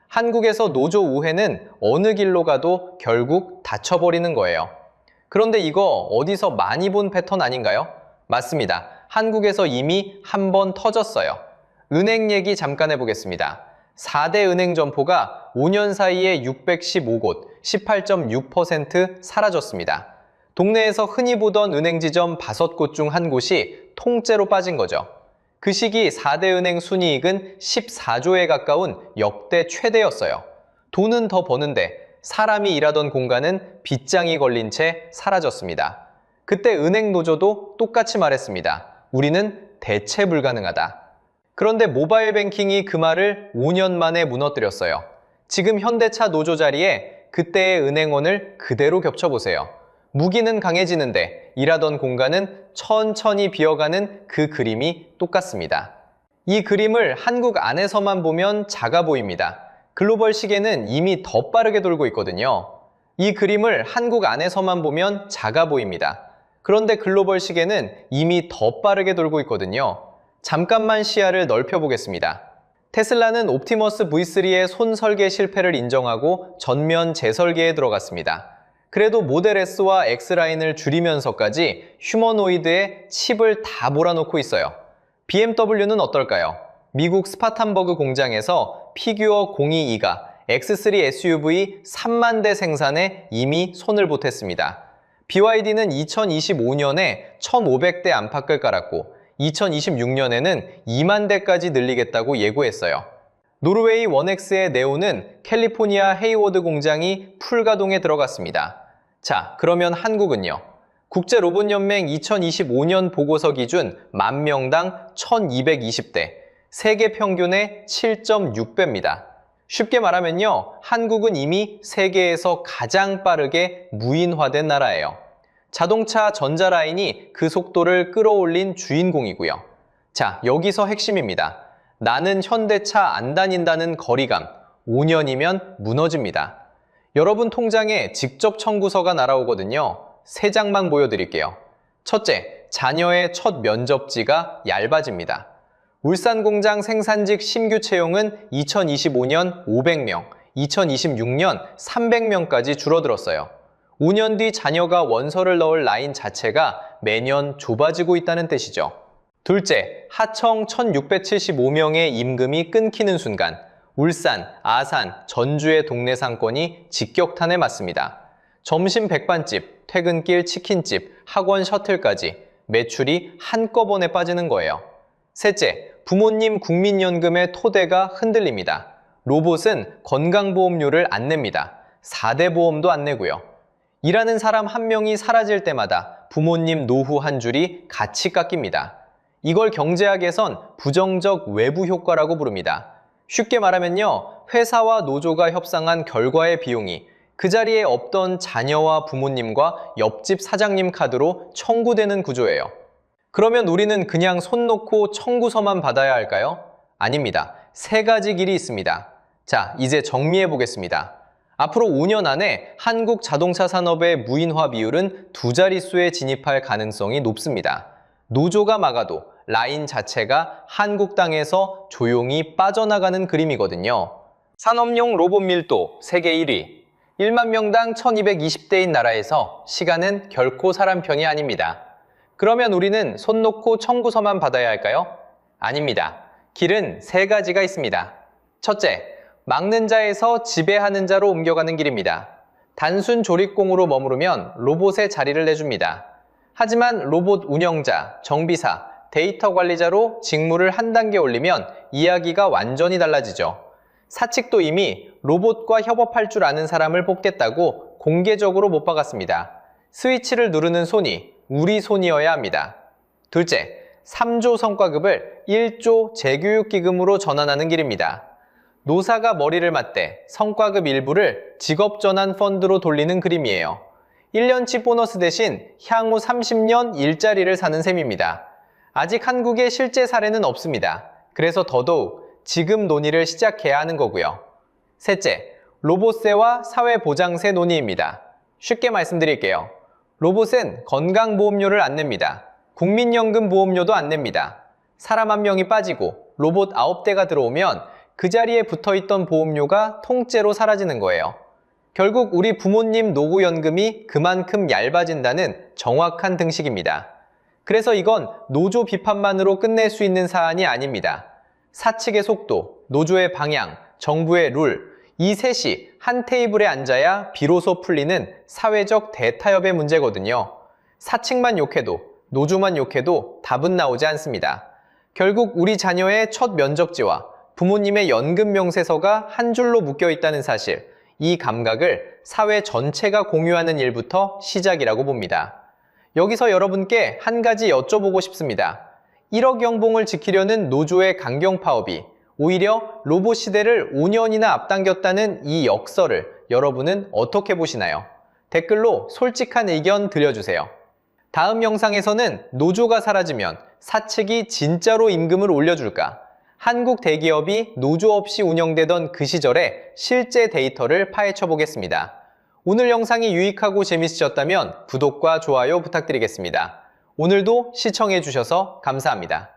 한국에서 노조 우회는 어느 길로 가도 결국 닫혀버리는 거예요. 그런데 이거 어디서 많이 본 패턴 아닌가요? 맞습니다. 한국에서 이미 한 번 터졌어요. 은행 얘기 잠깐 해보겠습니다. 4대 은행 점포가 5년 사이에 615곳, 18.6% 사라졌습니다. 동네에서 흔히 보던 은행 지점 5곳 중 한 곳이 통째로 빠진 거죠. 그 시기 4대 은행 순이익은 14조에 가까운 역대 최대였어요. 돈은 더 버는데 사람이 일하던 공간은 빗장이 걸린 채 사라졌습니다. 그때 은행 노조도 똑같이 말했습니다. 우리는 대체 불가능하다. 그런데 모바일 뱅킹이 그 말을 5년 만에 무너뜨렸어요. 지금 현대차 노조 자리에 그때의 은행원을 그대로 겹쳐보세요. 무기는 강해지는데 일하던 공간은 천천히 비어가는 그 그림이 똑같습니다. 이 그림을 한국 안에서만 보면 작아 보입니다. 글로벌 시계는 이미 더 빠르게 돌고 있거든요. 이 그림을 한국 안에서만 보면 작아 보입니다. 그런데 글로벌 시계는 이미 더 빠르게 돌고 있거든요. 잠깐만 시야를 넓혀보겠습니다. 테슬라는 옵티머스 V3의 손 설계 실패를 인정하고 전면 재설계에 들어갔습니다. 그래도 모델 S와 X라인을 줄이면서까지 휴머노이드에 칩을 다 몰아놓고 있어요. BMW는 어떨까요? 미국 스파탄버그 공장에서 피규어 022가 X3 SUV 3만 대 생산에 이미 손을 보탰습니다. BYD는 2025년에 1,500대 안팎을 깔았고 2026년에는 2만 대까지 늘리겠다고 예고했어요. 노르웨이 원엑스의 네오는 캘리포니아 헤이워드 공장이 풀가동에 들어갔습니다. 자, 그러면 한국은요? 국제로봇연맹 2025년 보고서 기준 만 명당 1,220대, 세계 평균의 7.6배입니다. 쉽게 말하면요, 한국은 이미 세계에서 가장 빠르게 무인화된 나라예요. 자동차 전자라인이 그 속도를 끌어올린 주인공이고요. 자, 여기서 핵심입니다. 나는 현대차 안 다닌다는 거리감, 5년이면 무너집니다. 여러분 통장에 직접 청구서가 날아오거든요. 세 장만 보여드릴게요. 첫째, 자녀의 첫 면접지가 얇아집니다. 울산 공장 생산직 신규 채용은 2025년 500명, 2026년 300명까지 줄어들었어요. 5년 뒤 자녀가 원서를 넣을 라인 자체가 매년 좁아지고 있다는 뜻이죠. 둘째, 하청 1675명의 임금이 끊기는 순간 울산, 아산, 전주의 동네 상권이 직격탄에 맞습니다. 점심 백반집, 퇴근길 치킨집, 학원 셔틀까지 매출이 한꺼번에 빠지는 거예요. 셋째, 부모님 국민연금의 토대가 흔들립니다. 로봇은 건강보험료를 안 냅니다. 4대 보험도 안 내고요. 일하는 사람 한 명이 사라질 때마다 부모님 노후 한 줄이 같이 깎입니다. 이걸 경제학에선 부정적 외부 효과라고 부릅니다. 쉽게 말하면요, 회사와 노조가 협상한 결과의 비용이 그 자리에 없던 자녀와 부모님과 옆집 사장님 카드로 청구되는 구조예요. 그러면 우리는 그냥 손 놓고 청구서만 받아야 할까요? 아닙니다. 세 가지 길이 있습니다. 자, 이제 정리해 보겠습니다. 앞으로 5년 안에 한국 자동차 산업의 무인화 비율은 2자릿수에 진입할 가능성이 높습니다. 노조가 막아도 라인 자체가 한국 땅에서 조용히 빠져나가는 그림이거든요. 산업용 로봇 밀도 세계 1위. 1만 명당 1220대인 나라에서 시간은 결코 사람 편이 아닙니다. 그러면 우리는 손 놓고 청구서만 받아야 할까요? 아닙니다. 길은 세 가지가 있습니다. 첫째, 막는 자에서 지배하는 자로 옮겨가는 길입니다. 단순 조립공으로 머무르면 로봇의 자리를 내줍니다. 하지만 로봇 운영자, 정비사, 데이터 관리자로 직무를 한 단계 올리면 이야기가 완전히 달라지죠. 사측도 이미 로봇과 협업할 줄 아는 사람을 뽑겠다고 공개적으로 못 박았습니다. 스위치를 누르는 손이 우리 손이어야 합니다. 둘째, 3조 성과급을 1조 재교육기금으로 전환하는 길입니다. 노사가 머리를 맞대 성과급 일부를 직업전환 펀드로 돌리는 그림이에요. 1년치 보너스 대신 향후 30년 일자리를 사는 셈입니다. 아직 한국에 실제 사례는 없습니다. 그래서 더더욱 지금 논의를 시작해야 하는 거고요. 셋째, 로봇세와 사회보장세 논의입니다. 쉽게 말씀드릴게요. 로봇은 건강보험료를 안 냅니다. 국민연금 보험료도 안 냅니다. 사람 한 명이 빠지고 로봇 9대가 들어오면 그 자리에 붙어있던 보험료가 통째로 사라지는 거예요. 결국 우리 부모님 노후연금이 그만큼 얇아진다는 정확한 등식입니다. 그래서 이건 노조 비판만으로 끝낼 수 있는 사안이 아닙니다. 사측의 속도, 노조의 방향, 정부의 룰, 이 셋이 한 테이블에 앉아야 비로소 풀리는 사회적 대타협의 문제거든요. 사측만 욕해도, 노조만 욕해도 답은 나오지 않습니다. 결국 우리 자녀의 첫 면접지와 부모님의 연금 명세서가 한 줄로 묶여 있다는 사실, 이 감각을 사회 전체가 공유하는 일부터 시작이라고 봅니다. 여기서 여러분께 한 가지 여쭤보고 싶습니다. 1억 연봉을 지키려는 노조의 강경 파업이 오히려 로봇 시대를 5년이나 앞당겼다는 이 역설을 여러분은 어떻게 보시나요? 댓글로 솔직한 의견 들려주세요. 다음 영상에서는 노조가 사라지면 사측이 진짜로 임금을 올려줄까? 한국 대기업이 노조 없이 운영되던 그 시절의 실제 데이터를 파헤쳐 보겠습니다. 오늘 영상이 유익하고 재밌으셨다면 구독과 좋아요 부탁드리겠습니다. 오늘도 시청해 주셔서 감사합니다.